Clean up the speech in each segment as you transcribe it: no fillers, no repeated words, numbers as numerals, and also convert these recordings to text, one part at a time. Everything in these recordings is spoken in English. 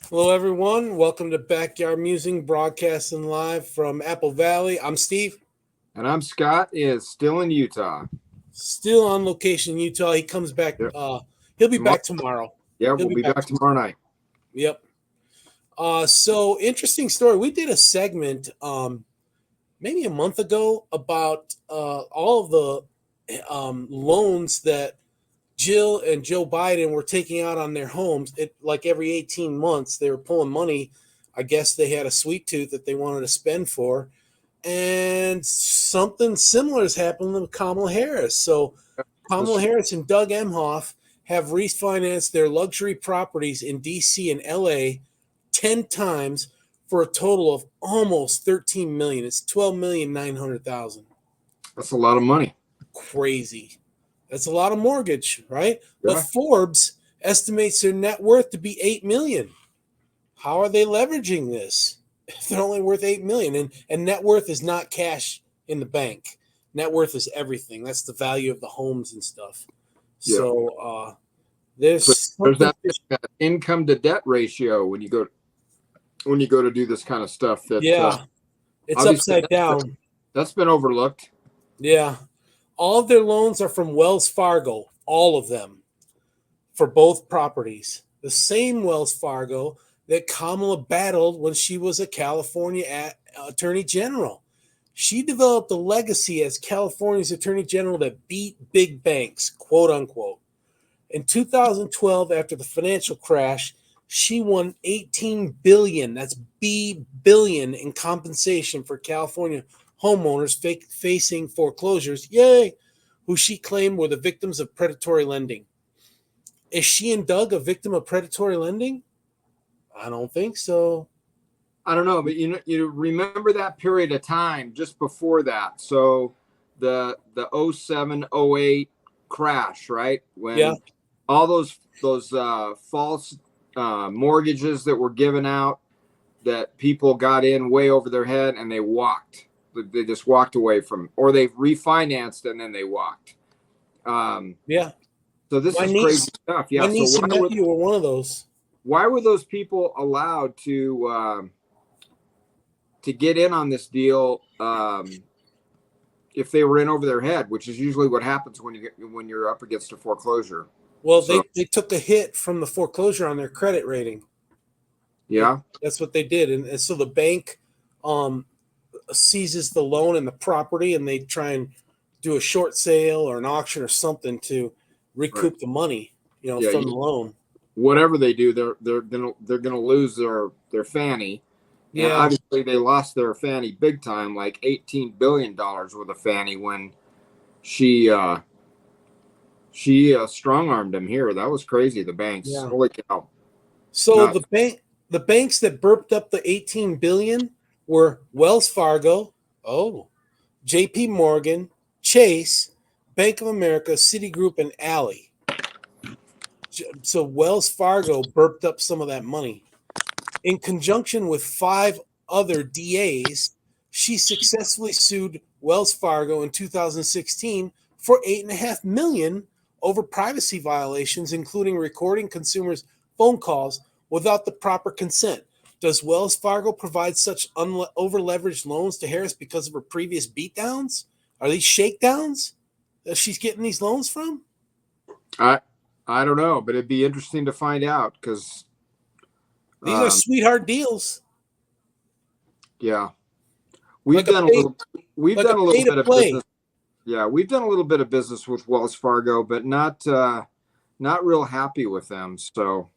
Hello, everyone. Welcome to Backyard Musing, broadcasting live from Apple Valley. I'm Steve, And I'm Scott, is still in Utah. still on location in Utah. He comes back. Yep. He'll be Tomorrow, back tomorrow. yeah, He'll we'll be be back back tomorrow. tomorrow night. Yep. So interesting story. We did a segment maybe a month ago about all of the loans that Jill and Joe Biden were taking out on their homes. It like every 18 months they were pulling money. I guess they had a sweet tooth that they wanted to spend for. And something similar has happened with Kamala Harris. So Kamala This, Harris and Doug Emhoff have refinanced their luxury properties in DC and LA 10 times for a total of almost 13 million. It's 12,900,000. that's a lot of money. Crazy. That's a lot of mortgage, right? But Yeah. Forbes estimates their net worth to be 8 million. How are they leveraging this? They're only worth 8 million, and net worth is not cash in the bank. Net worth is everything. That's the value of the homes and stuff. Yeah. So there's So there's something. that income to debt ratio when you go to do this kind of stuff that Yeah, it's obviously upside down. that's been overlooked. Yeah, all of their loans are from Wells Fargo. All of them for both properties. The same Wells Fargo that Kamala battled when she was a California Attorney General. She developed a legacy as California's Attorney General that beat big banks, quote unquote. In 2012, after the financial crash, she won 18 billion, that's B billion in compensation for California homeowners facing foreclosures, yay, who she claimed were the victims of predatory lending. Is she and Doug a victim of predatory lending? I don't think so. I don't know, but you remember that period of time just before that. So the 07, 08 crash, right? Yeah, When all those false mortgages that were given out, that people got in way over their head and they walked. They just walked away from, or they refinanced and then they walked. Um, yeah. so this My is crazy niece, stuff. my Yeah. So niece and nephew were one of those. why were those people allowed to get in on this deal if they were in over their head, which is usually what happens when you're up against a foreclosure? Well, So they took a hit from the foreclosure on their credit rating. yeah, That's what they did, and so the bank um, seizes the loan and the property, and they try and do a short sale or an auction or something to right. recoup the money, Yeah, from the loan. whatever they do, they're gonna lose their fanny. And Yeah, obviously, they lost their fanny big time, like $18 billion worth of fanny when she strong armed him here. That was crazy. The banks, yeah. holy cow! So Not the banks that burped up the 18 billion were Wells Fargo, oh, JP Morgan, Chase, Bank of America, Citigroup, and Ally. So Wells Fargo burped up some of that money. In conjunction with 5 other DAs, she successfully sued Wells Fargo in 2016 for 8.5 million over privacy violations, including recording consumers' phone calls without the proper consent. Does Wells Fargo provide such over leveraged loans to Harris because of her previous beatdowns? Are these shakedowns that she's getting these loans from? I I don't know, but it'd be interesting to find out because These are um, sweetheart deals, yeah, we've like a done a pay little we've like a done a pay little to bit of play. business. Yeah, we've done a little bit of business with Wells Fargo, but not real happy with them. So,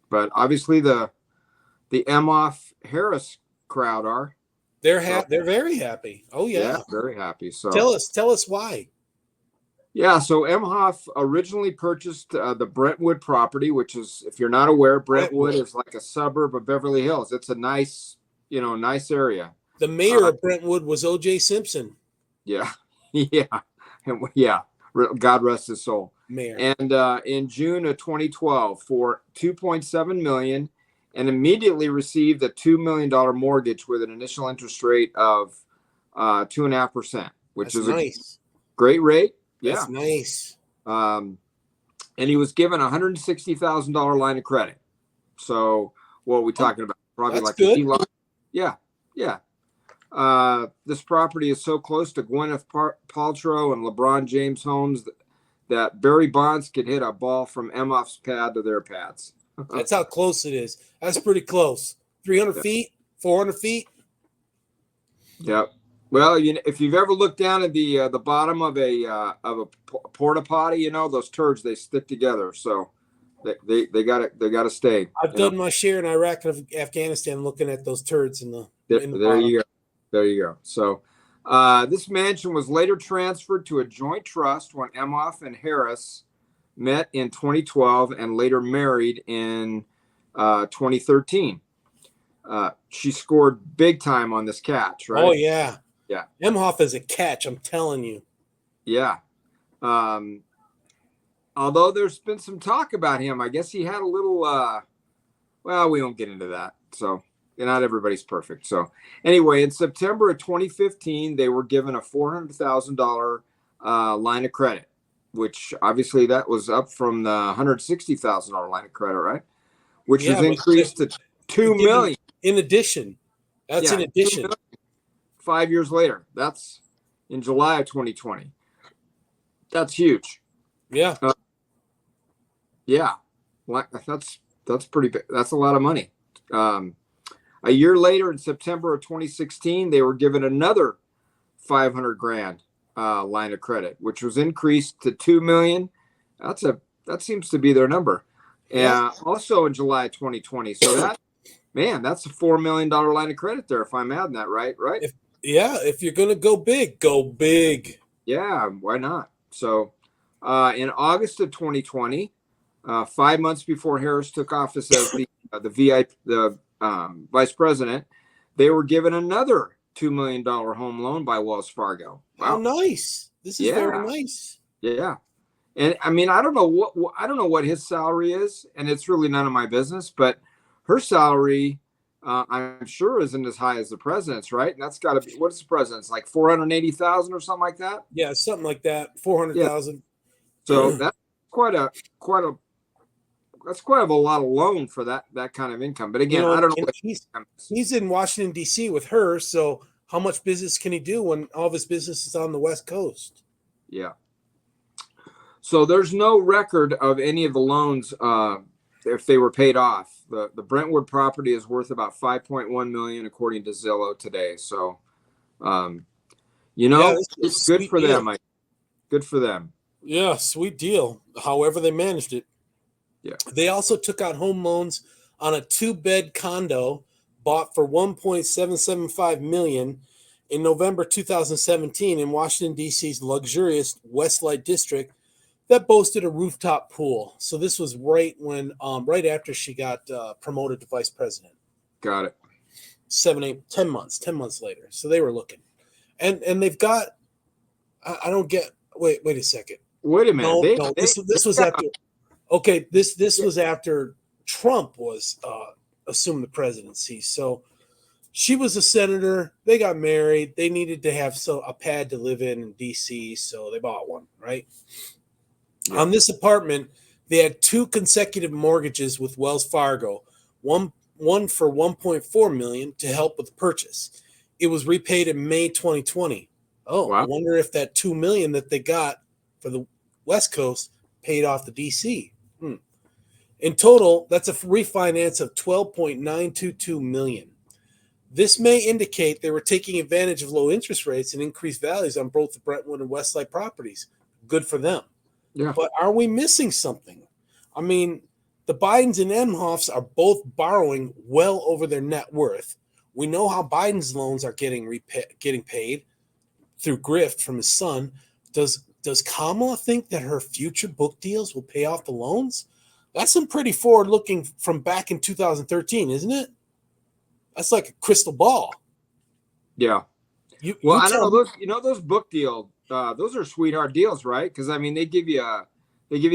but obviously the Emhoff Harris crowd are. So They're very happy. Oh yeah, yeah. very happy. So Tell us why. yeah, so Emhoff originally purchased the Brentwood property, which is, if you're not aware, Brentwood Brentwood. is like a suburb of Beverly Hills. It's a nice, nice area. The mayor Uh, of Brentwood was O.J. Simpson. yeah, yeah, yeah. God rest his soul. Mayor. And in June of 2012, for 2.7 million, and immediately received a $2 million mortgage with an initial interest rate of 2.5%, which That's is a nice. great rate. Yeah. That's nice. Um, and he was given $160,000 line of credit. So What are we talking about? Probably that's like good. a key lot. Yeah, yeah. This property is so close to Gwyneth Paltrow and LeBron James homes that Barry Bonds could hit a ball from Emhoff's pad to their pads. That's how close it is. That's pretty close. 300 feet, 400 feet. Yep. Well, if you've ever looked down at the bottom of a porta potty, you know those turds, they stick together. So they got to stay. I've done my share in Iraq and Afghanistan, looking at those turds in the There bottom. you go. There you go. So this mansion was later transferred to a joint trust when Emhoff and Harris met in 2012 and later married in 2013. She scored big time on this catch, right? Oh, yeah. Yeah. Emhoff is a catch, I'm telling you. Yeah. Although there's been some talk about him, I guess he had a little, well, we won't get into that. So not everybody's perfect. So anyway, in September of 2015, they were given a $400,000 line of credit, which obviously that was up from the $160,000 line of credit, right? Which was increased to $2 million. In addition, that's in addition. 5 years later, that's in July of 2020. That's huge. Yeah. Yeah. That's pretty big. That's a lot of money. A year later, in September of 2016, they were given another $500,000 line of credit, which was increased to $2 million. That seems to be their number. Also in July of 2020. So that's a $4 million line of credit there, if I'm adding that right. Right. If you're gonna go big, go big. Yeah, why not? So in August of 2020, 5 months before Harris took office as the vice president, they were given another $2 million home loan by Wells Fargo. Wow. How nice! This is very nice. Yeah, and I mean, I don't know what his salary is, and it's really none of my business. But her salary, I'm sure, isn't as high as the president's, right? And that's got to be, what's the president's, like 480,000 or something like that? Yeah, something like that, 400,000. Yeah. So that's quite a lot of loan for that kind of income. But again, I don't know. He's in Washington, D.C. with her, so how much business can he do when all of his business is on the West Coast? Yeah. So there's no record of any of the loans if they were paid off. The Brentwood property is worth about $5.1 million according to Zillow today. So, it's good for them. Good for them. Yeah, sweet deal. However they managed it. Yeah. They also took out home loans on a 2-bed condo bought for $1.775 million in November 2017 in Washington, D.C.'s luxurious Westlight district that boasted a rooftop pool. So this was right after she got promoted to vice president. Got it. 10 months later. So they were looking. And they've got, I don't get, wait a second. Wait a minute. No, this was after. Okay, this was after Trump was assumed the presidency. So she was a senator. They got married. They needed to have a pad to live in D.C., so they bought one, right? Yeah. On this apartment, they had 2 consecutive mortgages with Wells Fargo, one for $1.4 million to help with the purchase. It was repaid in May 2020. Oh, wow. I wonder if that $2 million that they got for the West Coast paid off the D.C. In total, that's a refinance of $12.922 million. This may indicate they were taking advantage of low interest rates and increased values on both the Brentwood and Westlight properties. Good for them. Yeah. But are we missing something? I mean, the Bidens and Emhoffs are both borrowing well over their net worth. We know how Biden's loans are getting paid through grift from his son. Does Kamala think that her future book deals will pay off the loans? That's some pretty forward-looking from back in 2013, isn't it? That's like a crystal ball. Yeah. I don't know those book deals. Those are sweetheart deals, right? Because I mean, they give you a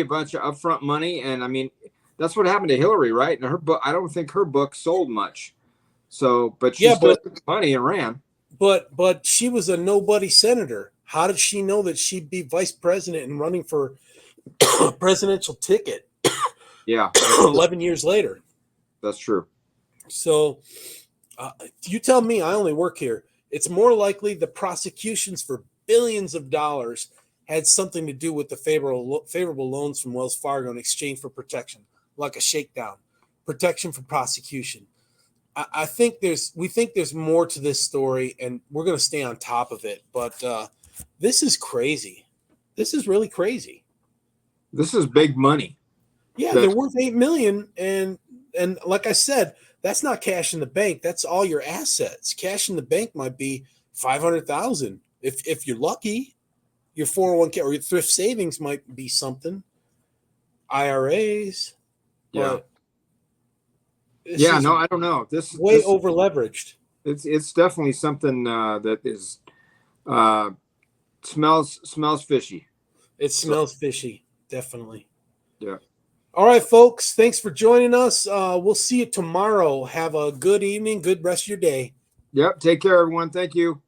bunch of upfront money, and I mean, that's what happened to Hillary, right? And her book, I don't think her book sold much. So, but she still took money and ran. But she was a nobody senator. How did she know that she'd be vice president and running for a presidential ticket? Yeah. 11 years later. That's true. So you tell me, I only work here. It's more likely the prosecutions for billions of dollars had something to do with the favorable loans from Wells Fargo in exchange for protection, like a shakedown, protection for prosecution. I think we think there's more to this story, and we're going to stay on top of it. But this is crazy. This is really crazy. This is big money. Yeah, they're worth $8 million, and like I said, that's not cash in the bank. That's all your assets. Cash in the bank might be $500,000 if you're lucky. Your 401k or your thrift savings might be something. IRAs. Yeah. Yeah, no, I don't know. This over leveraged. It's definitely something that is smells fishy. It smells fishy, definitely. Yeah. All right, folks. Thanks for joining us. We'll see you tomorrow. Have a good evening. Good rest of your day. Yep. Take care, everyone. Thank you.